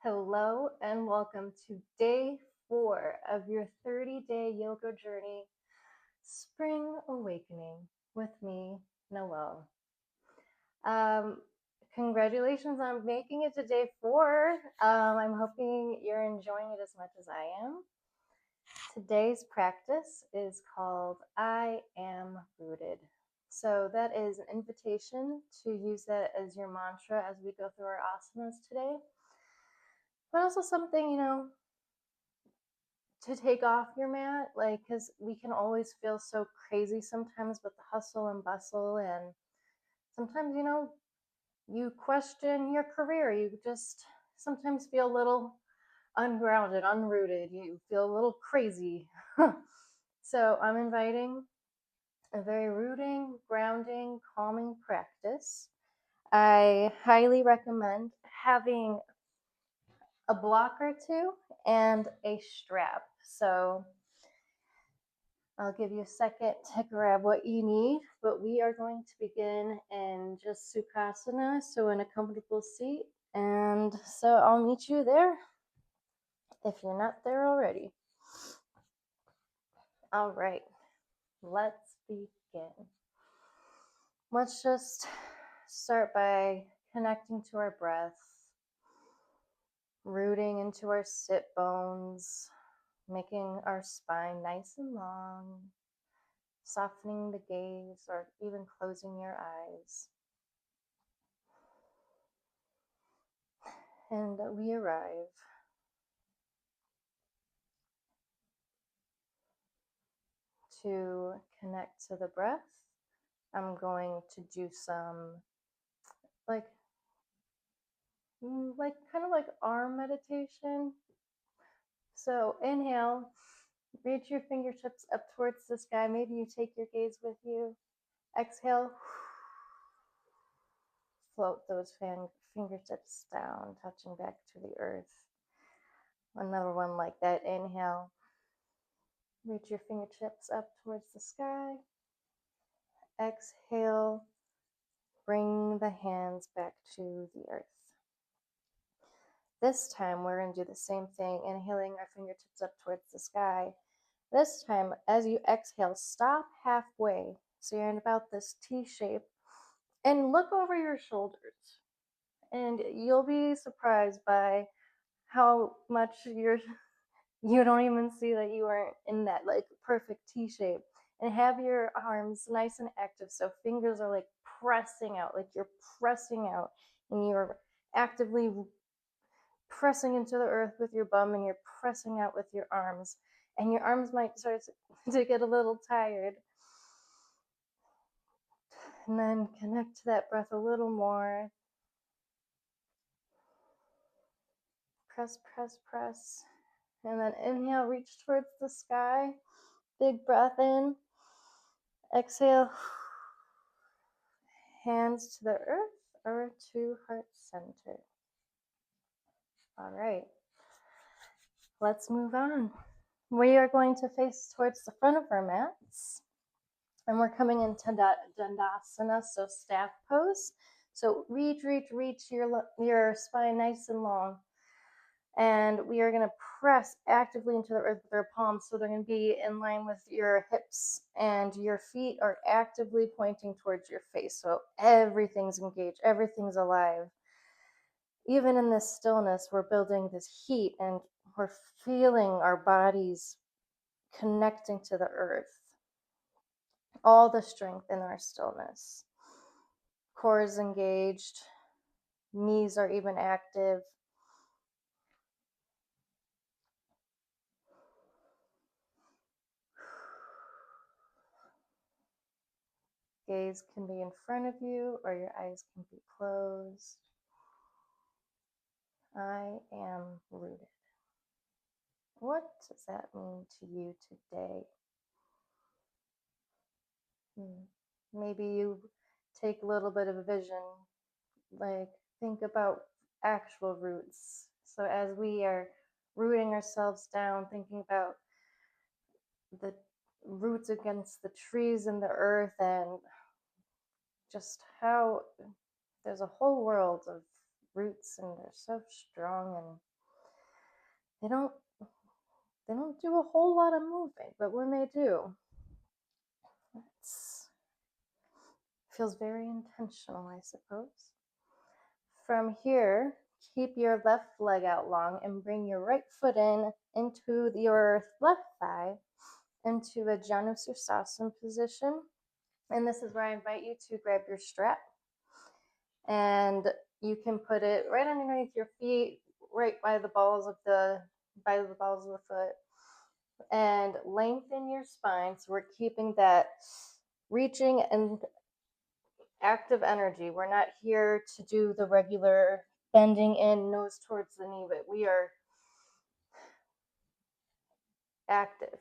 Hello and welcome to day 4 of your 30-day yoga journey, Spring Awakening, with me, Noelle. Um, Congratulations on making it to day 4. I'm hoping you're enjoying it as much as I am. Today's practice is called I Am Rooted. So that is an invitation to use that as your mantra as we go through our asanas today. But also something, to take off your mat, like, because we can always feel so crazy sometimes with the hustle and bustle, and sometimes you question your career, you just sometimes feel a little ungrounded, unrooted, you feel a little crazy. So I'm inviting a very rooting, grounding, calming practice. I highly recommend having a block or two and a strap. So I'll give you a second to grab what you need, but we are going to begin in just Sukhasana, so in a comfortable seat. And so I'll meet you there if you're not there already. All right, let's begin. Let's just start by connecting to our breath, rooting into our sit bones, making our spine nice and long, softening the gaze or even closing your eyes. And we arrive to connect to the breath. I'm going to do some like kind of like arm meditation. So inhale, reach your fingertips up towards the sky. Maybe you take your gaze with you. Exhale, float those fingertips down, touching back to the earth. Another one like that. Inhale, reach your fingertips up towards the sky. Exhale, bring the hands back to the earth. This time we're going to do the same thing, inhaling our fingertips up towards the sky. This time, as you exhale, stop halfway. So you're in about this T shape and look over your shoulders. And you'll be surprised by how much you don't even see that you are in that like perfect T shape. And have your arms nice and active, so fingers are like pressing out, like you're pressing out, and you're actively pressing into the earth with your bum, and you're pressing out with your arms, and your arms might start to get a little tired. And then connect to that breath a little more. Press, press, press. And then inhale, reach towards the sky. Big breath in. Exhale. Hands to the earth or to heart center. All right. Let's move on. We are going to face towards the front of our mats. And we're coming into Dandasana, so staff pose. So reach your spine nice and long. And we are going to press actively into the earth with our palms. So they're going to be in line with your hips, and your feet are actively pointing towards your face. So everything's engaged, everything's alive. Even in this stillness, we're building this heat and we're feeling our bodies connecting to the earth. All the strength in our stillness. Core is engaged, knees are even active. Gaze can be in front of you or your eyes can be closed. I am rooted. What does that mean to you today? Maybe you take a little bit of a vision, like think about actual roots. So as we are rooting ourselves down, thinking about the roots against the trees and the earth, and just how there's a whole world of roots and they're so strong, and they don't do a whole lot of moving, but when they do, it feels very intentional, I suppose. From here, keep your left leg out long and bring your right foot in into your left thigh into a Janusirsasana position. And this is where I invite you to grab your strap, and you can put it right underneath your feet, right by the balls of the foot, and lengthen your spine. So we're keeping that reaching and active energy. We're not here to do the regular bending in, nose towards the knee, but we are active.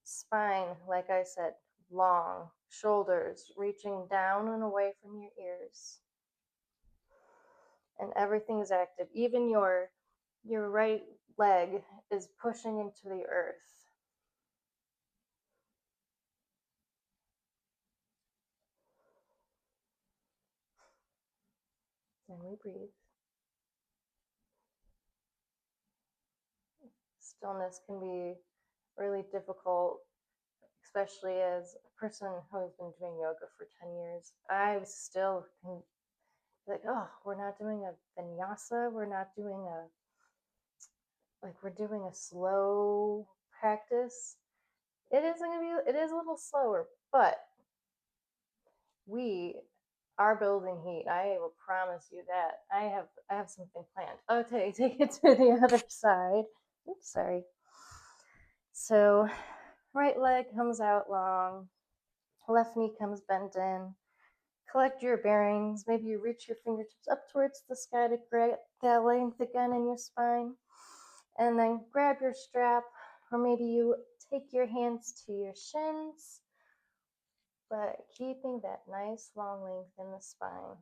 Spine, like I said, long. Shoulders reaching down and away from your ears. And everything is active. Even your right leg is pushing into the earth. And we breathe. Stillness can be really difficult, especially as a person who has been doing yoga for 10 years. I still can be like, oh, we're not doing a vinyasa. We're not doing we're doing a slow practice. It is a little slower, but we are building heat. I will promise you that. I have something planned. Okay, take it to the other side. Oops, sorry. So right leg comes out long, left knee comes bent in. Collect your bearings. Maybe you reach your fingertips up towards the sky to get that length again in your spine. And then grab your strap, or maybe you take your hands to your shins, but keeping that nice long length in the spine.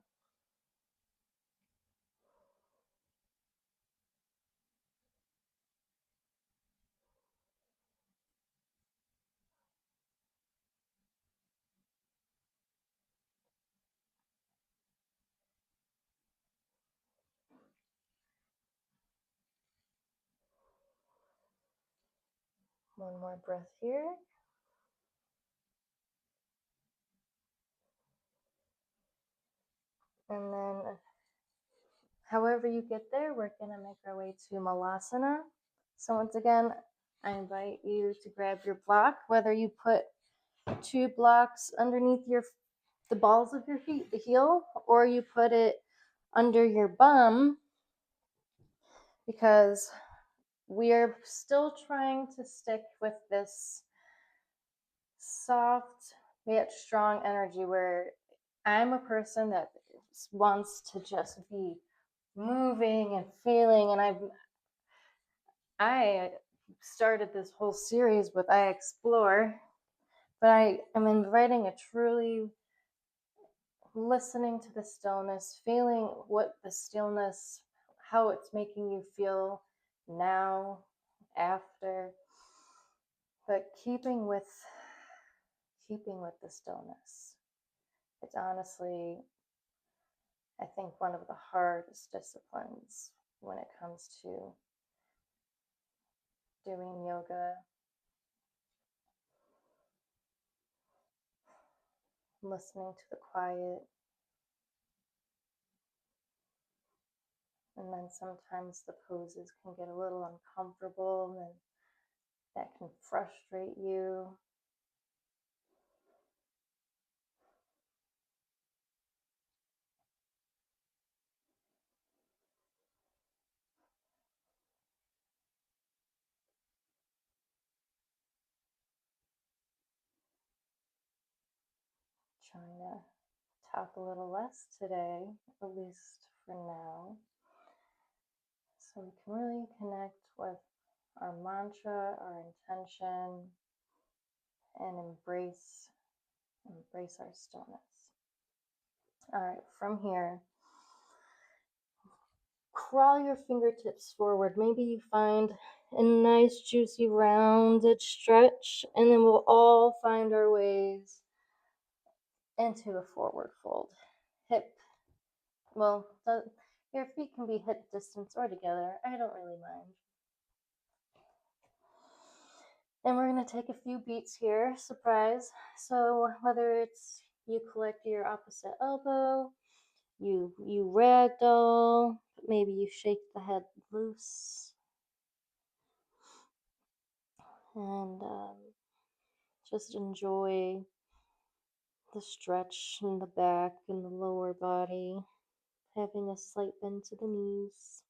One more breath here. And then, however you get there, we're going to make our way to Malasana. So once again, I invite you to grab your block, whether you put 2 blocks underneath the balls of your feet, the heel, or you put it under your bum, because we are still trying to stick with this soft yet strong energy where I'm a person that wants to just be moving and feeling, and I started this whole series with I Explore, but I am inviting a truly listening to the stillness, feeling what the stillness, how it's making you feel now, after, but keeping with the stillness. It's honestly, I think, one of the hardest disciplines when it comes to doing yoga. Listening to the quiet, and then sometimes the poses can get a little uncomfortable, and that can frustrate you. Trying to talk a little less today, at least for now, so we can really connect with our mantra, our intention, and embrace our stillness. All right, from here, crawl your fingertips forward. Maybe you find a nice, juicy, rounded stretch, and then we'll all find our ways into a forward fold. Your feet can be hip distance or together. I don't really mind. And we're going to take a few beats here, surprise. So whether it's you collect your opposite elbow, you ragdoll, maybe you shake the head loose, and just enjoy the stretch in the back and the lower body, having a slight bend to the knees.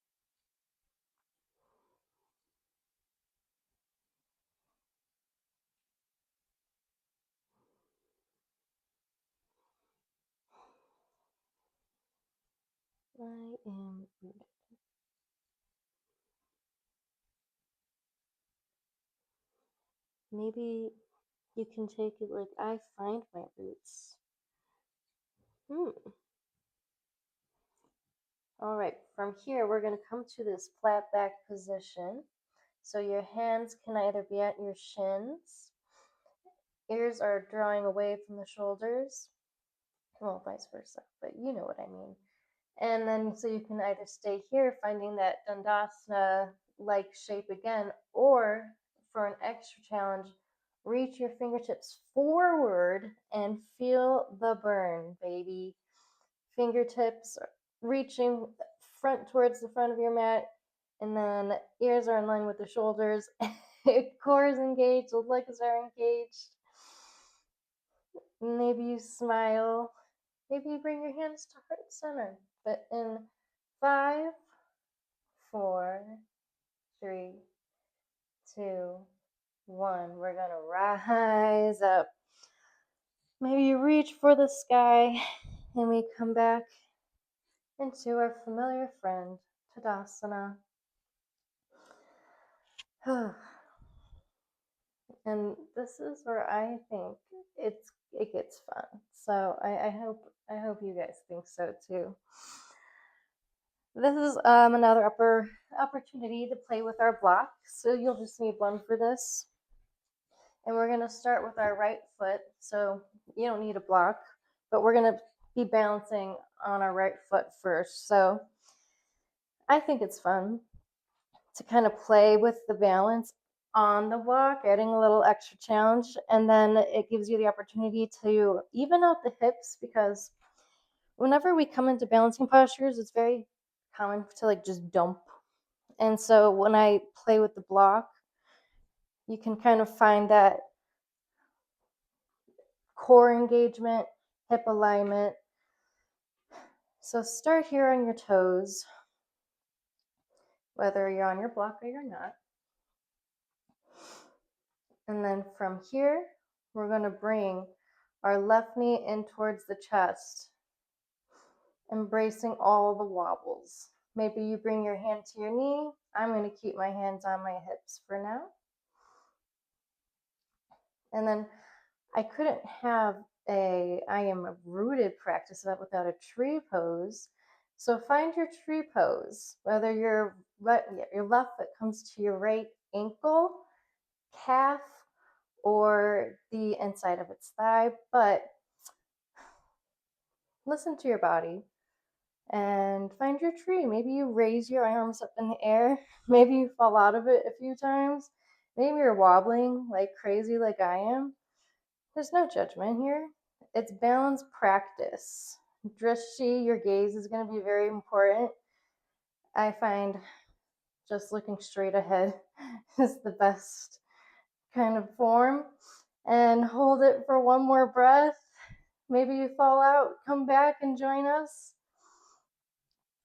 I am rooted. Maybe you can take it like I find my roots. All right, from here, we're going to come to this flat back position. So your hands can either be at your shins, ears are drawing away from the shoulders, well, vice versa, but you know what I mean. And then, so you can either stay here, finding that Dandasana like shape again, or for an extra challenge, reach your fingertips forward and feel the burn, baby. Fingertips reaching front towards the front of your mat, and then ears are in line with the shoulders. Core is engaged, the legs are engaged. Maybe you smile. Maybe you bring your hands to heart center. But in 5, 4, 3, 2, 1, we're gonna rise up. Maybe you reach for the sky, and we come back into our familiar friend, Tadasana. And this is where I think it gets fun. So I hope you guys think so too. This is another opportunity to play with our block. So you'll just need one for this. And we're gonna start with our right foot. So you don't need a block, but we're gonna be balancing on our right foot first. So I think it's fun to kind of play with the balance on the walk, adding a little extra challenge. And then it gives you the opportunity to even out the hips, because whenever we come into balancing postures, it's very common to like just dump. And so when I play with the block, you can kind of find that core engagement, hip alignment. So start here on your toes, whether you're on your block or you're not. And then from here, we're going to bring our left knee in towards the chest, embracing all the wobbles. Maybe you bring your hand to your knee. I'm going to keep my hands on my hips for now. And then I couldn't have I am a rooted practice without a tree pose. So find your tree pose, whether your left foot comes to your right ankle, calf, or the inside of its thigh, but listen to your body and find your tree. Maybe you raise your arms up in the air. Maybe you fall out of it a few times. Maybe you're wobbling like crazy like I am. There's no judgment here. It's balance practice. Drishti, your gaze is going to be very important. I find just looking straight ahead is the best kind of form. And hold it for one more breath. Maybe you fall out, come back and join us.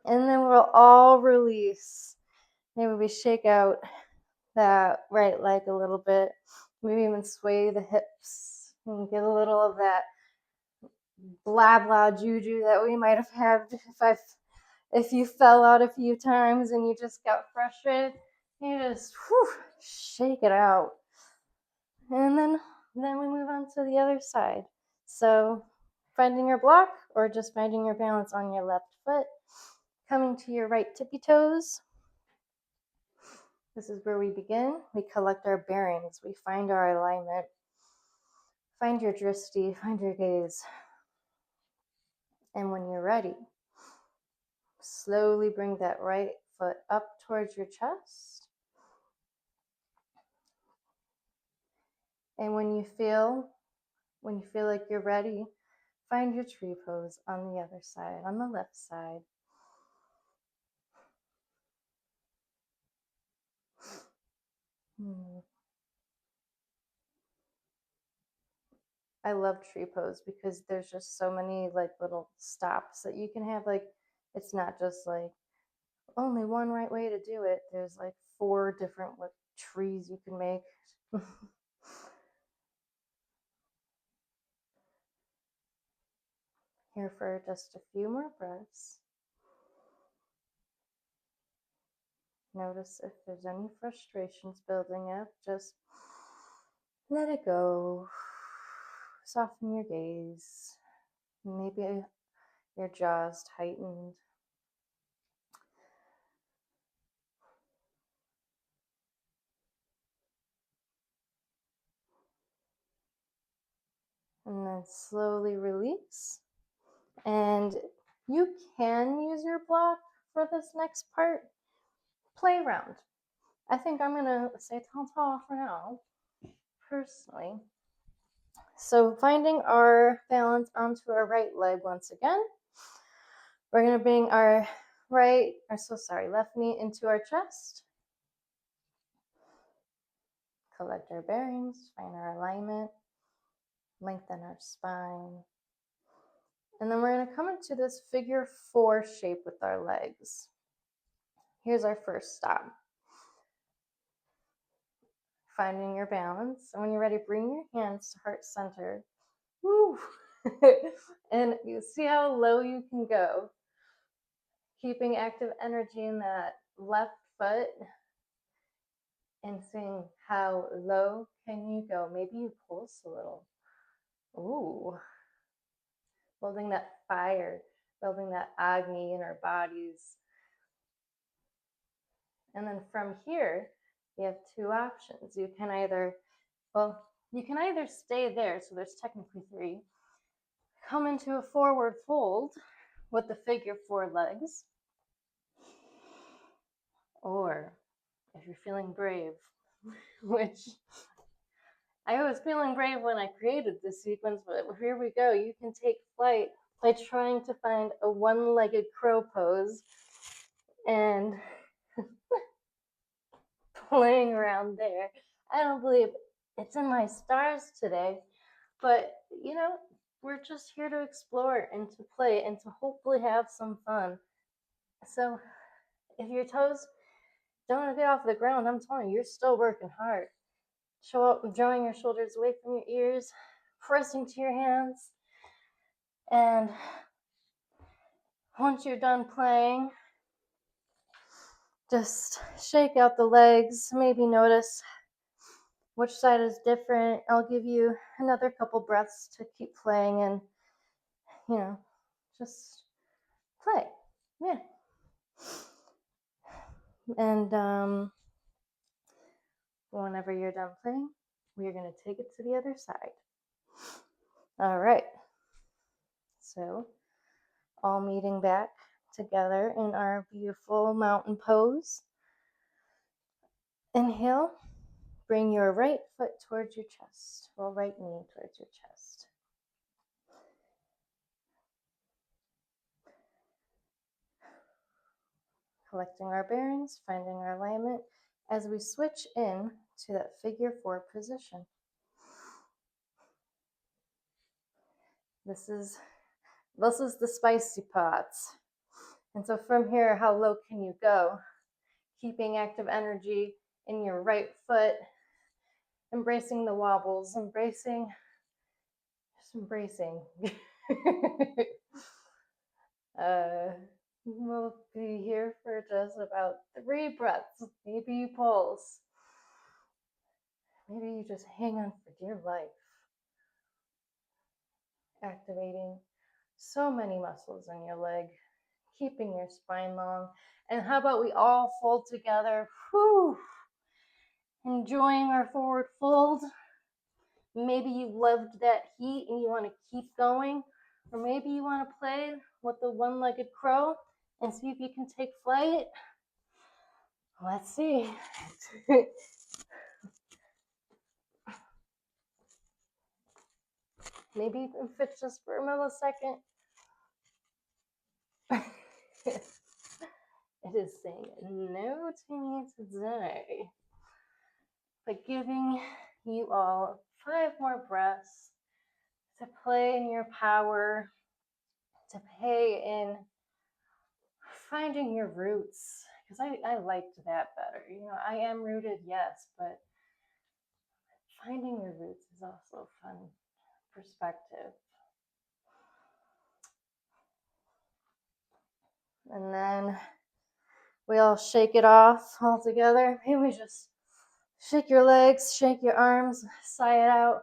And then we'll all release. Maybe we shake out that right leg a little bit. Maybe even sway the hips and get a little of that blah blah juju that we might have had if you fell out a few times and you just got frustrated. You just shake it out. And then we move on to the other side. So finding your block or just finding your balance on your left foot. Coming to your right tippy toes. This is where we begin. We collect our bearings. We find our alignment. Find your drishti, find your gaze. And when you're ready, slowly bring that right foot up towards your chest. And when you feel like you're ready, find your tree pose on the other side, on the left side. I love tree pose because there's just so many like little stops that you can have. Like, it's not just like only one right way to do it. There's like 4 different trees you can make. Here for just a few more breaths. Notice if there's any frustrations building up, just let it go. Soften your gaze. Maybe your jaw's tightened. And then slowly release. And you can use your block for this next part. Play around. I think I'm going to say ta-ta for now, personally. So finding our balance onto our right leg once again. We're going to bring our left knee into our chest. Collect our bearings, find our alignment, lengthen our spine. And then we're going to come into this figure 4 shape with our legs. Here's our first stop. Finding your balance. And when you're ready, bring your hands to heart center. Woo! And you see how low you can go. Keeping active energy in that left foot and seeing how low can you go. Maybe you pulse a little. Ooh. Building that fire, building that Agni in our bodies. And then from here, you have 2 options. You can either stay there, so there's technically 3. Come into a forward fold with the figure 4 legs. Or if you're feeling brave, which I was feeling brave when I created this sequence, but here we go. You can take flight by trying to find a one-legged crow pose and playing around there. I don't believe it's in my stars today, but we're just here to explore and to play and to hopefully have some fun. So if your toes don't want to get off the ground, I'm telling you, you're still working hard. Show up, drawing your shoulders away from your ears, pressing to your hands, and once you're done playing, just shake out the legs. Maybe notice which side is different. I'll give you another couple breaths to keep playing and, just play. Yeah. And whenever you're done playing, we're going to take it to the other side. All right. So, all meeting back together in our beautiful mountain pose. Inhale. Bring your right foot towards your chest, or right knee towards your chest. Collecting our bearings, finding our alignment as we switch in to that figure 4 position. This is the spicy parts. And so from here, how low can you go? Keeping active energy in your right foot, embracing the wobbles, embracing. We'll be here for just about 3 breaths. Maybe you pulse. Maybe you just hang on for dear life. Activating so many muscles in your leg, keeping your spine long. And how about we all fold together? Whew. Enjoying our forward fold. Maybe you loved that heat and you want to keep going. Or maybe you want to play with the one-legged crow and see if you can take flight. Let's see. Maybe if it's just for a millisecond. It is saying no to me today, but giving you all 5 more breaths to play in your power, to play in finding your roots. Because I liked that better. You know, I am rooted, yes, but finding your roots is also a fun perspective. And then we all shake it off all together. Maybe we just shake your legs, shake your arms, sigh it out.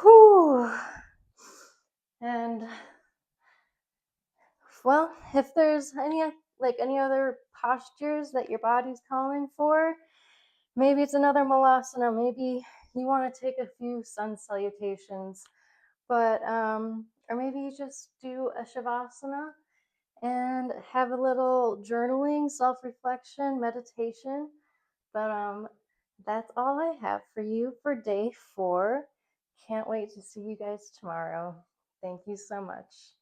Whew. And well, if there's any other postures that your body's calling for, maybe it's another malasana. Maybe you want to take a few sun salutations, but or maybe you just do a shavasana and have a little journaling, self-reflection, meditation. But that's all I have for you for day 4. Can't wait to see you guys tomorrow. Thank you so much.